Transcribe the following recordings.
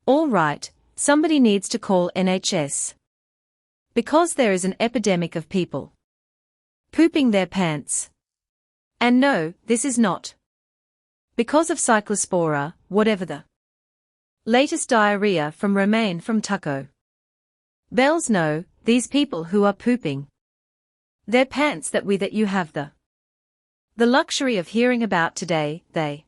All right, somebody needs to call NHS. Because there is an epidemic of people pooping their pants. And no, this is not because of cyclospora, whatever the latest diarrhea from Romaine from Taco Bells. No, these people who are pooping their pants that you have the luxury of hearing about today, they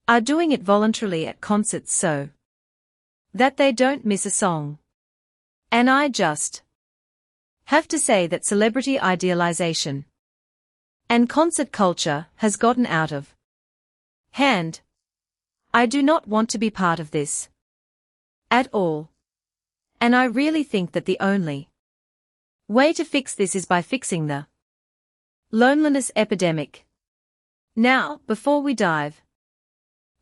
are doing it voluntarily at concerts so that they don't miss a song. And I just have to say that celebrity idealization and concert culture has gotten out of hand. I do not want to be part of this at all. And I really think that the only way to fix this is by fixing the loneliness epidemic. Now, before we dive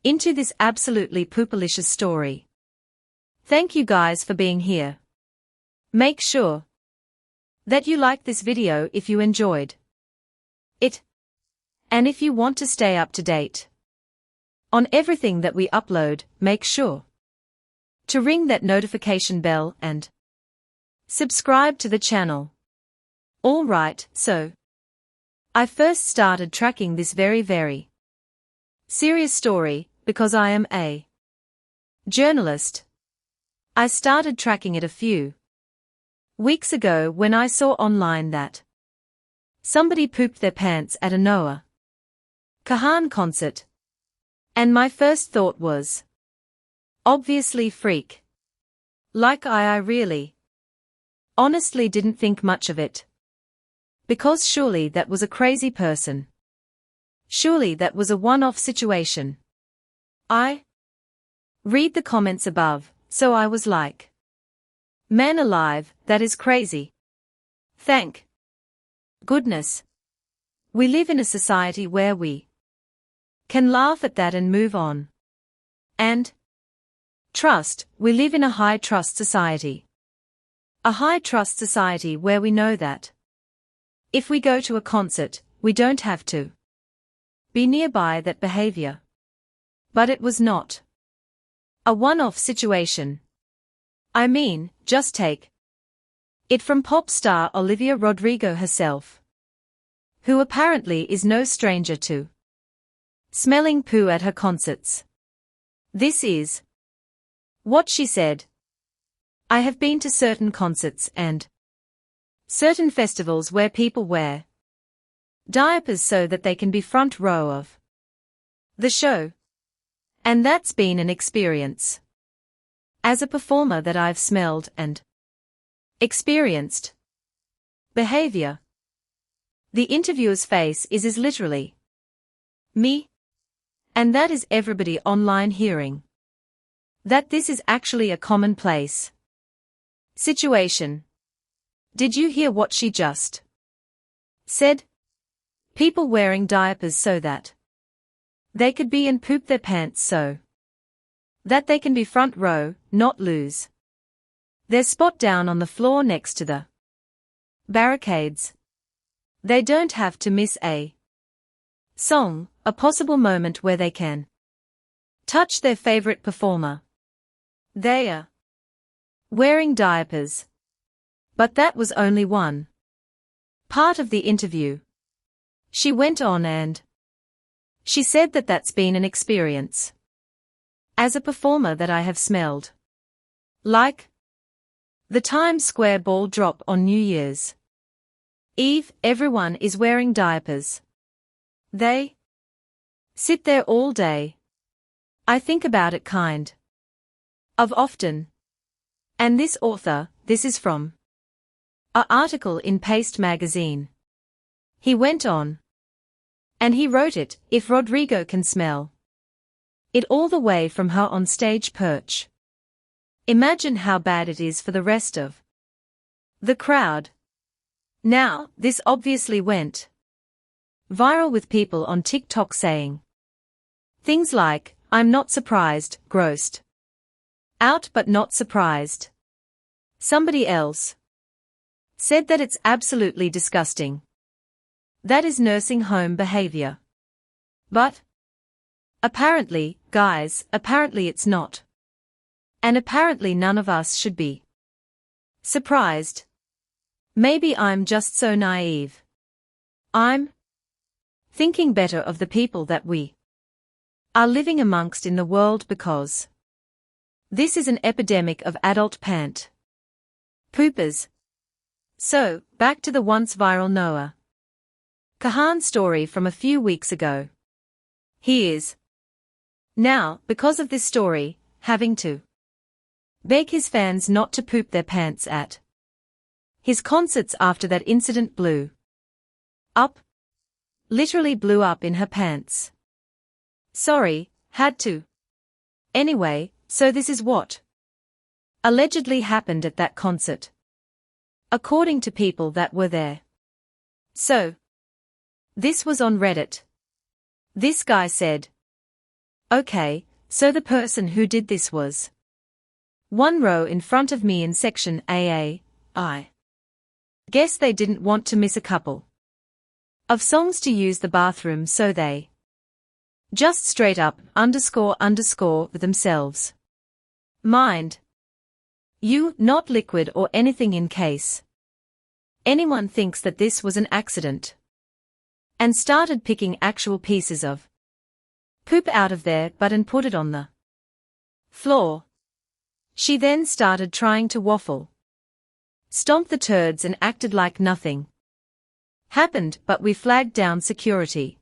into this absolutely poopalicious story, thank you guys for being here. Make sure that you like this video if you enjoyed it. And if you want to stay up to date on everything that we upload, make sure to ring that notification bell and subscribe to the channel. Alright, so I first started tracking this very serious story because I am a journalist. I started tracking it a few weeks ago when I saw online that somebody pooped their pants at a Noah Kahan concert. And my first thought was obviously freak. Like I really honestly didn't think much of it. Because surely that was a crazy person. Surely that was a one-off situation. I read the comments above, so I was like, man alive, that is crazy. Thank goodness we live in a society where we can laugh at that and move on. And trust, we live in a high-trust society. A high-trust society where we know that if we go to a concert, we don't have to be nearby that behavior. But it was not a one-off situation. I mean, just take it from pop star Olivia Rodrigo herself, who apparently is no stranger to smelling poo at her concerts. This is what she said. I have been to certain concerts and certain festivals where people wear diapers so that they can be front row of the show. And that's been an experience as a performer that I've smelled and experienced behavior. The interviewer's face is literally me. And that is everybody online hearing that this is actually a commonplace situation. Did you hear what she just said? People wearing diapers so that they could be and poop their pants so that they can be front row, not lose their spot down on the floor next to the barricades. They don't have to miss a song, a possible moment where they can touch their favorite performer. They are wearing diapers. But that was only one part of the interview. She went on and she said that that's been an experience as a performer that I have smelled like the Times Square ball drop on New Year's Eve. Everyone is wearing diapers. They sit there all day. I think about it kind of often. And this author, this is from an article in Paste magazine. He went on. And he wrote it, if Rodrigo can smell it all the way from her on stage perch, imagine how bad it is for the rest of the crowd. Now, this obviously went viral with people on TikTok saying things like, I'm not surprised, grossed out but not surprised. Somebody else said that it's absolutely disgusting. That is nursing home behavior. But apparently, guys, apparently it's not. And apparently none of us should be surprised. Maybe I'm just so naive. I'm thinking better of the people that we are living amongst in the world because this is an epidemic of adult pant poopers. So, back to the once viral Noah Kahan story from a few weeks ago. He is now, because of this story, having to beg his fans not to poop their pants at his concerts after that incident blew up. Literally blew up in her pants. Sorry, had to. Anyway, so this is what allegedly happened at that concert, according to people that were there. So, this was on Reddit. This guy said, okay, so the person who did this was one row in front of me in section AA. I guess they didn't want to miss a couple of songs to use the bathroom, so they just straight up _ themselves. Mind you, not liquid or anything in case anyone thinks that this was an accident. And started picking actual pieces of poop out of their butt and put it on the floor. She then started trying to waffle stomp the turds and acted like nothing happened, but we flagged down security.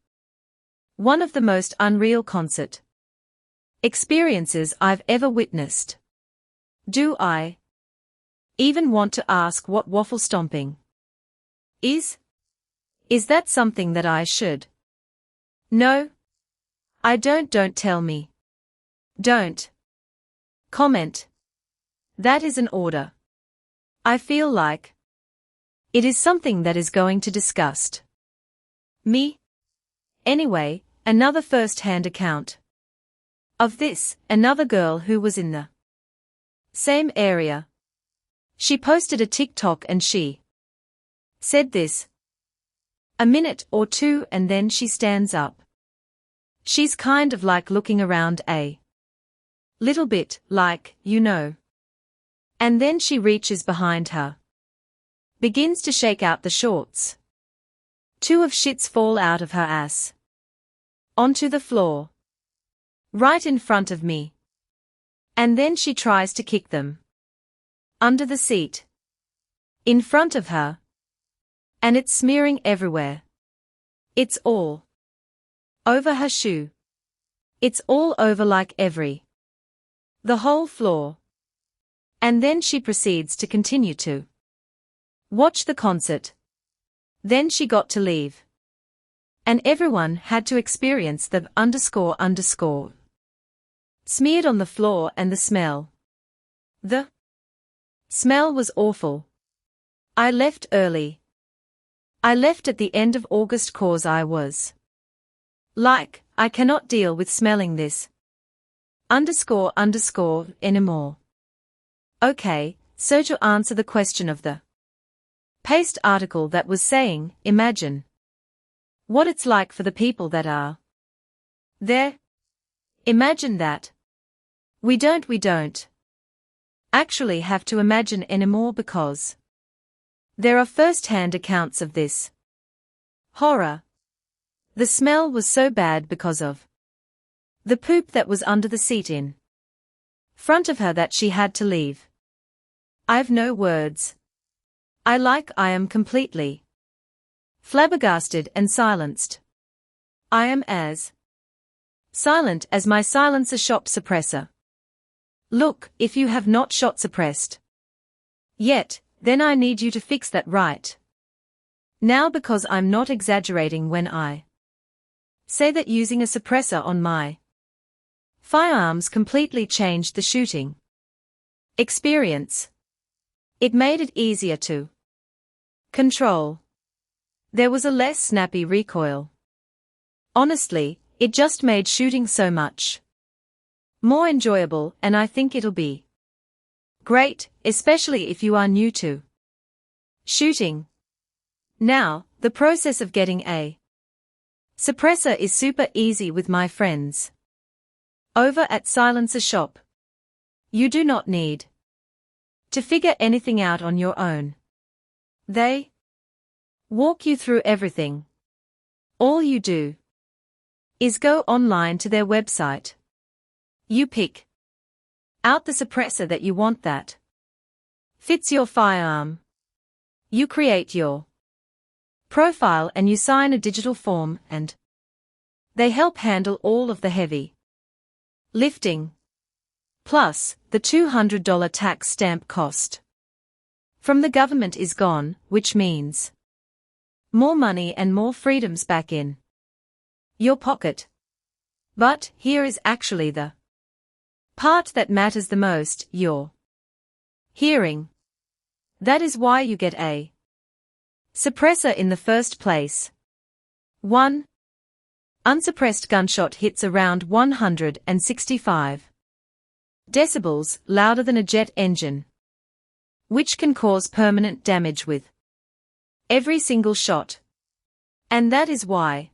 One of the most unreal concert experiences I've ever witnessed. Do I even want to ask what waffle stomping is? Is that something that I should know? I don't tell me. Don't comment. That is an order. I feel like it is something that is going to disgust me. Anyway, another first-hand account of this, another girl who was in the same area. She posted a TikTok and she said this a minute or two and then she stands up. She's kind of like looking around a little bit, like, you know. And then she reaches behind her. Begins to shake out the shorts. Two of shits fall out of her ass. Onto the floor. Right in front of me. And then she tries to kick them. Under the seat. In front of her. And it's smearing everywhere. It's all over her shoe. It's all over like the whole floor. And then she proceeds to continue to watch the concert. Then she got to leave. And everyone had to experience the _ smeared on the floor and the smell. The smell was awful. I left early. I left at the end of August cause I was like, I cannot deal with smelling this _ anymore. Okay, so to answer the question of the Paste article that was saying, imagine what it's like for the people that are there. Imagine that. We don't actually have to imagine anymore because there are first-hand accounts of this horror. The smell was so bad because of the poop that was under the seat in front of her that she had to leave. I've no words. I am completely flabbergasted and silenced. I am as silent as my silencer shop suppressor. Look, if you have not shot suppressed yet, then I need you to fix that right now, because I'm not exaggerating when I say that using a suppressor on my firearms completely changed the shooting experience. It made it easier to control. There was a less snappy recoil. Honestly, it just made shooting so much more enjoyable, and I think it'll be great, especially if you are new to shooting. Now, the process of getting a suppressor is super easy with my friends over at Silencer Shop. You do not need to figure anything out on your own. They walk you through everything. All you do is go online to their website. You pick out the suppressor that you want that fits your firearm. You create your profile and you sign a digital form, and they help handle all of the heavy lifting. Plus, the $200 tax stamp cost from the government is gone, which means more money and more freedoms back in your pocket. But here is actually the part that matters the most: your hearing. That is why you get a suppressor in the first place. 1. Unsuppressed gunshot hits around 165 decibels, louder than a jet engine, which can cause permanent damage with every single shot. And that is why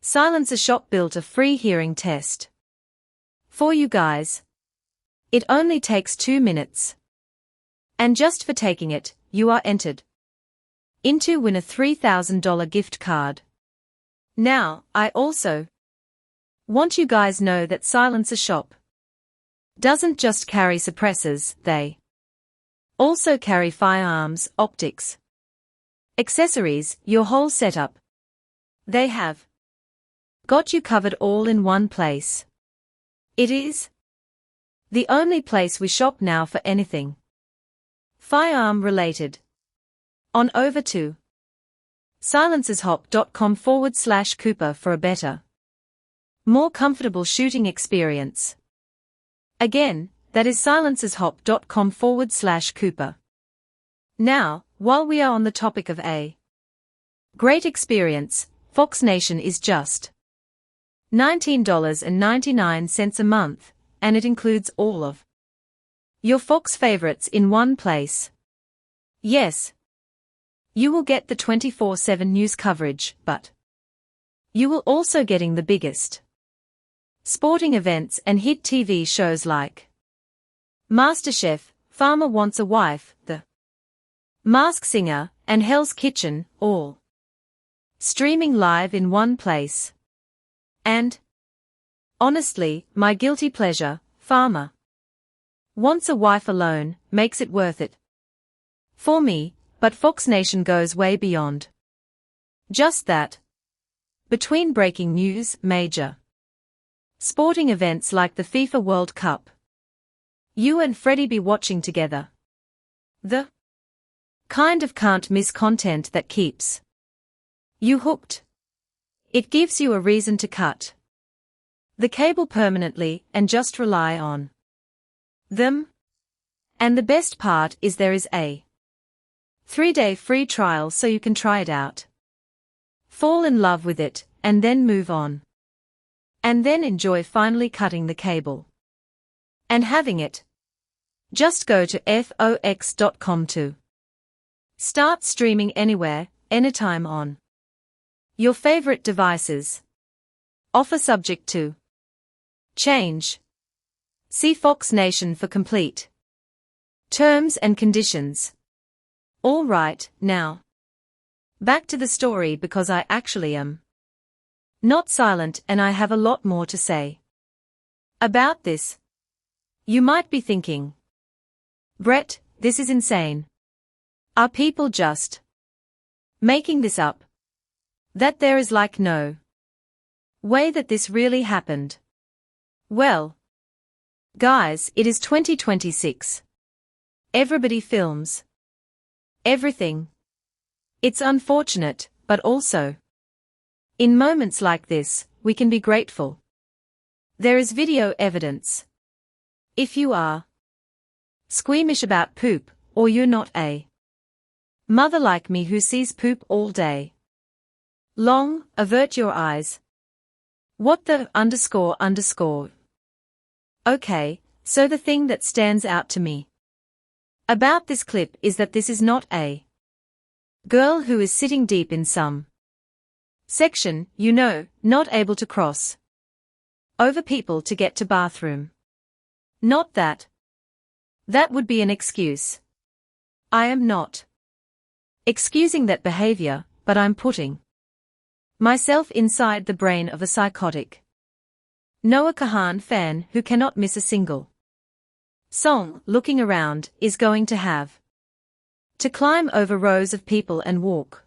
Silencer Shop built a free hearing test for you guys. It only takes 2 minutes. And just for taking it, you are entered into win a $3,000 gift card. Now, I also want you guys know that Silencer Shop doesn't just carry suppressors, they also carry firearms, optics, accessories, your whole setup. They have got you covered all in one place. It is the only place we shop now for anything firearm related. On over to silencershop.com/Cooper for a better, more comfortable shooting experience. Again, that is silencershop.com/Cooper. Now, while we are on the topic of a great experience, Fox Nation is just $19.99 a month, and it includes all of your Fox favorites in one place. Yes, you will get the 24/7 news coverage, but you will also getting the biggest sporting events and hit TV shows like MasterChef, Farmer Wants a Wife, The Masked Singer, and Hell's Kitchen, all streaming live in one place. And honestly, my guilty pleasure, Farmer Wants a Wife alone, makes it worth it for me. But Fox Nation goes way beyond just that. Between breaking news, major sporting events like the FIFA World Cup, you and Freddie be watching together. The kind of can't miss content that keeps you hooked. It gives you a reason to cut the cable permanently and just rely on them. And the best part is there is a 3-day free trial so you can try it out, fall in love with it, and then move on. And then enjoy finally cutting the cable and having it. Just go to fox.com to start streaming anywhere, anytime on your favorite devices. Offer subject to change. See Fox Nation for complete terms and conditions. All right, now back to the story, because I actually am not silent and I have a lot more to say about this. You might be thinking, Brett, this is insane. Are people just making this up? That there is like no way that this really happened? Well, guys, it is 2026. Everybody films everything. It's unfortunate, but also, in moments like this, we can be grateful. There is video evidence. If you are squeamish about poop, or you're not a mother like me who sees poop all day long, avert your eyes. What the __. Okay, so the thing that stands out to me about this clip is that this is not a girl who is sitting deep in some section, you know, not able to cross over people to get to bathroom. Not that. That would be an excuse. I am not excusing that behavior, but I'm putting myself inside the brain of a psychotic Noah Kahan fan who cannot miss a single song. Looking around is going to have to climb over rows of people and walk.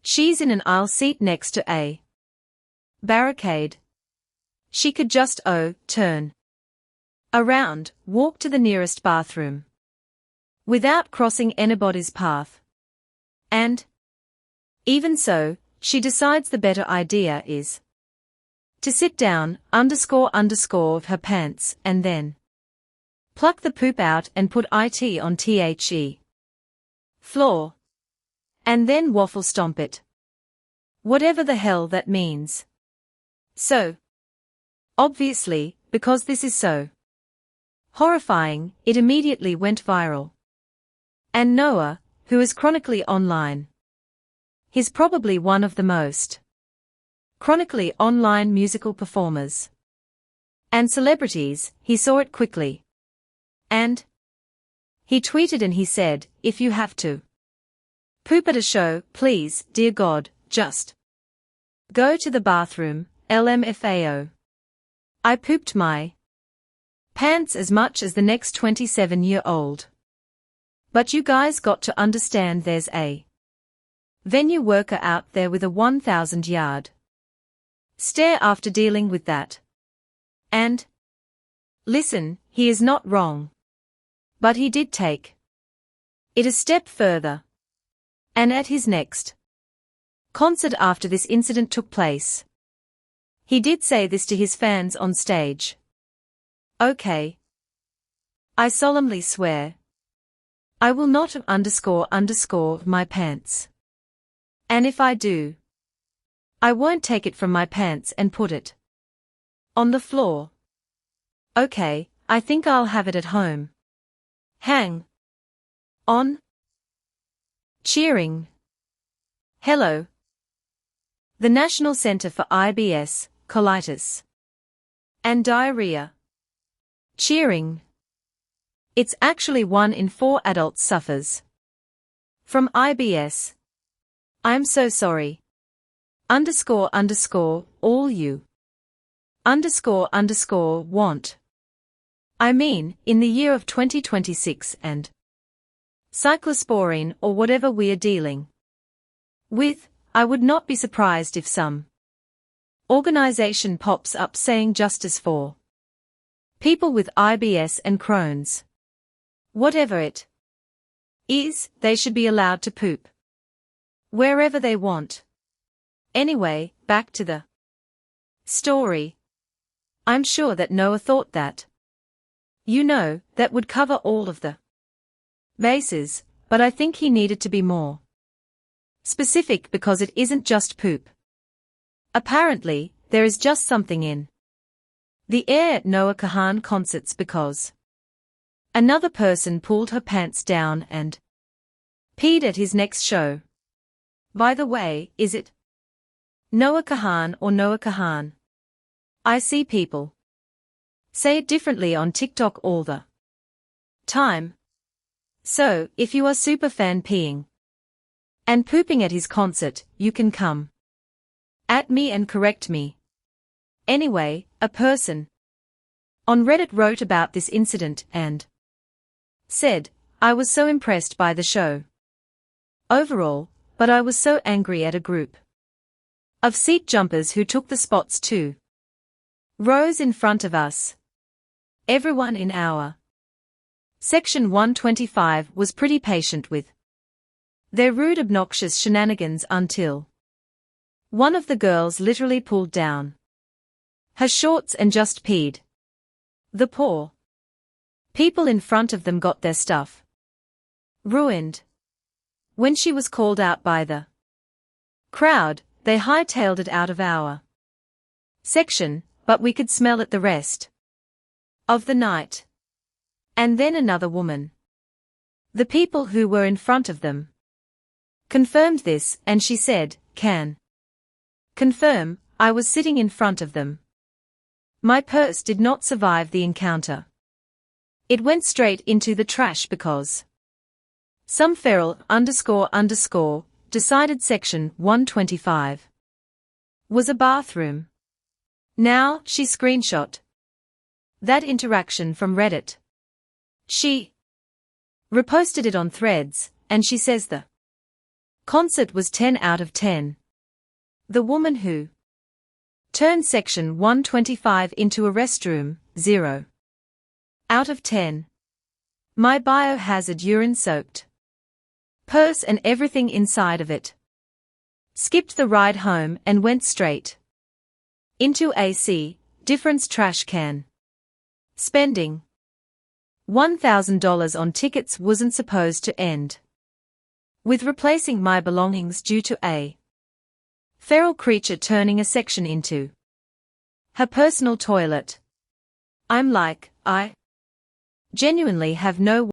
She's in an aisle seat next to a barricade. She could just turn around, walk to the nearest bathroom without crossing anybody's path. And even so, she decides the better idea is to sit down, of her pants, and then pluck the poop out and put it on the floor. And then waffle stomp it. Whatever the hell that means. So, obviously, because this is so horrifying, it immediately went viral. And Noah, who is chronically online, he's probably one of the most chronically online musical performers and celebrities. He saw it quickly. And he tweeted and he said, "If you have to poop at a show, please, dear God, just go to the bathroom, LMFAO. I pooped my pants as much as the next 27-year-old. But you guys got to understand there's a venue worker out there with a 1,000-yard stare after dealing with that. And listen, he is not wrong. But he did take it a step further. And at his next concert after this incident took place, he did say this to his fans on stage. Okay. I solemnly swear I will not my pants. And if I do, I won't take it from my pants and put it on the floor. Okay, I think I'll have it at home. Hang on. Cheering. Hello. The National Center for IBS, colitis, and diarrhea. Cheering. It's actually 1 in 4 adults suffers from IBS. I'm so sorry. All you. Want. I mean, in the year of 2026 and cyclosporine or whatever we are dealing with, I would not be surprised if some organization pops up saying justice for people with IBS and Crohn's. Whatever it is, they should be allowed to poop wherever they want. Anyway, back to the story. I'm sure that Noah thought that, that would cover all of the bases, but I think he needed to be more specific because it isn't just poop. Apparently, there is just something in the air at Noah Kahan concerts because another person pulled her pants down and peed at his next show. By the way, is it Noah Kahan or Noah Kahan? I see people say it differently on TikTok all the time. So, if you are super fan peeing and pooping at his concert, you can come at me and correct me. Anyway, a person on Reddit wrote about this incident and said, I was so impressed by the show overall, but I was so angry at a group of seat jumpers who took the spots 2 rows in front of us. Everyone in our Section 125 was pretty patient with their rude, obnoxious shenanigans until one of the girls literally pulled down her shorts and just peed. The poor people in front of them got their stuff ruined. When she was called out by the crowd, they hightailed it out of our section, but we could smell it the rest of the night. And then another woman. The people who were in front of them confirmed this, and she said, can confirm, I was sitting in front of them. My purse did not survive the encounter. It went straight into the trash because some feral __ decided section 125 was a bathroom. Now, she screenshot that interaction from Reddit. She reposted it on Threads, and she says the concert was 10 out of 10. The woman who turned section 125 into a restroom, 0 out of 10. My biohazard urine-soaked purse and everything inside of it. Skipped the ride home and went straight into AC, difference trash can. Spending $1,000 on tickets wasn't supposed to end with replacing my belongings due to a feral creature turning a section into her personal toilet. I'm like, I genuinely have no